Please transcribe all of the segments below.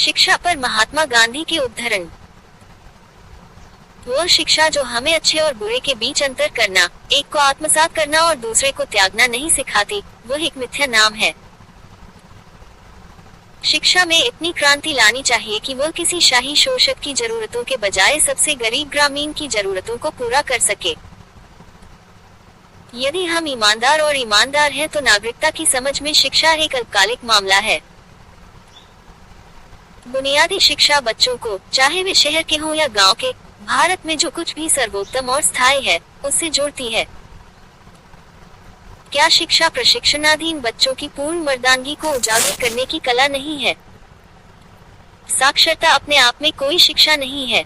शिक्षा पर महात्मा गांधी के उद्धरण। वो शिक्षा जो हमें अच्छे और बुरे के बीच अंतर करना, एक को आत्मसात करना और दूसरे को त्यागना नहीं सिखाती, वह एक मिथ्या नाम है। शिक्षा में इतनी क्रांति लानी चाहिए कि वह किसी शाही शोषक की जरूरतों के बजाय सबसे गरीब ग्रामीण की जरूरतों को पूरा कर सके। यदि हम ईमानदार हैं तो नागरिकता की समझ में शिक्षा एक अल्पकालिक मामला है। बुनियादी शिक्षा बच्चों को, चाहे वे शहर के हों या गांव के, भारत में जो कुछ भी सर्वोत्तम और स्थायी है, उससे जोड़ती है। क्या शिक्षा प्रशिक्षणाधीन बच्चों की पूर्ण मर्दानगी को उजागर करने की कला नहीं है? साक्षरता अपने आप में कोई शिक्षा नहीं है।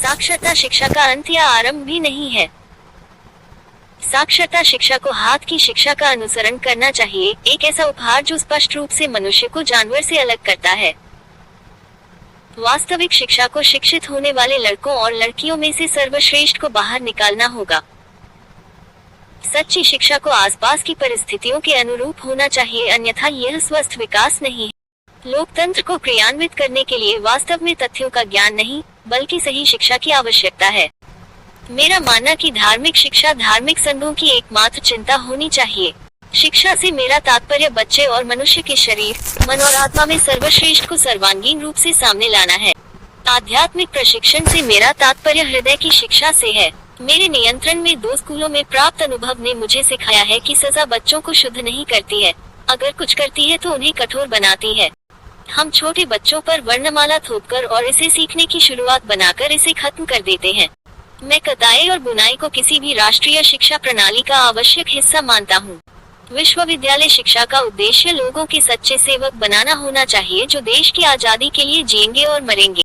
साक्षरता शिक्षा का अंत या आरंभ भी नहीं है। साक्षरता शिक्षा को हाथ की शिक्षा का अनुसरण करना चाहिए, एक ऐसा उपहार जो स्पष्ट रूप से मनुष्य को जानवर से अलग करता है। वास्तविक शिक्षा को शिक्षित होने वाले लड़कों और लड़कियों में से सर्वश्रेष्ठ को बाहर निकालना होगा। सच्ची शिक्षा को आसपास की परिस्थितियों के अनुरूप होना चाहिए, अन्यथा यह स्वस्थ विकास नहीं है। लोकतंत्र को क्रियान्वित करने के लिए वास्तव में तथ्यों का ज्ञान नहीं, बल्कि सही शिक्षा की आवश्यकता है। मेरा मानना कि धार्मिक शिक्षा धार्मिक संघों की एकमात्र चिंता होनी चाहिए। शिक्षा से मेरा तात्पर्य बच्चे और मनुष्य के शरीर, मन और आत्मा में सर्वश्रेष्ठ को सर्वांगीण रूप से सामने लाना है। आध्यात्मिक प्रशिक्षण से मेरा तात्पर्य हृदय की शिक्षा से है। मेरे नियंत्रण में 2 स्कूलों में प्राप्त अनुभव ने मुझे सिखाया है कि सजा बच्चों को शुद्ध नहीं करती है, अगर कुछ करती है तो उन्हें कठोर बनाती है। हम छोटे बच्चों पर वर्णमाला थोपकर और इसे सीखने की शुरुआत बनाकर इसे खत्म कर देते हैं। मैं कताई और बुनाई को किसी भी राष्ट्रीय शिक्षा प्रणाली का आवश्यक हिस्सा मानता हूँ। विश्वविद्यालय शिक्षा का उद्देश्य लोगों के सच्चे सेवक बनाना होना चाहिए, जो देश की आजादी के लिए जिएंगे और मरेंगे।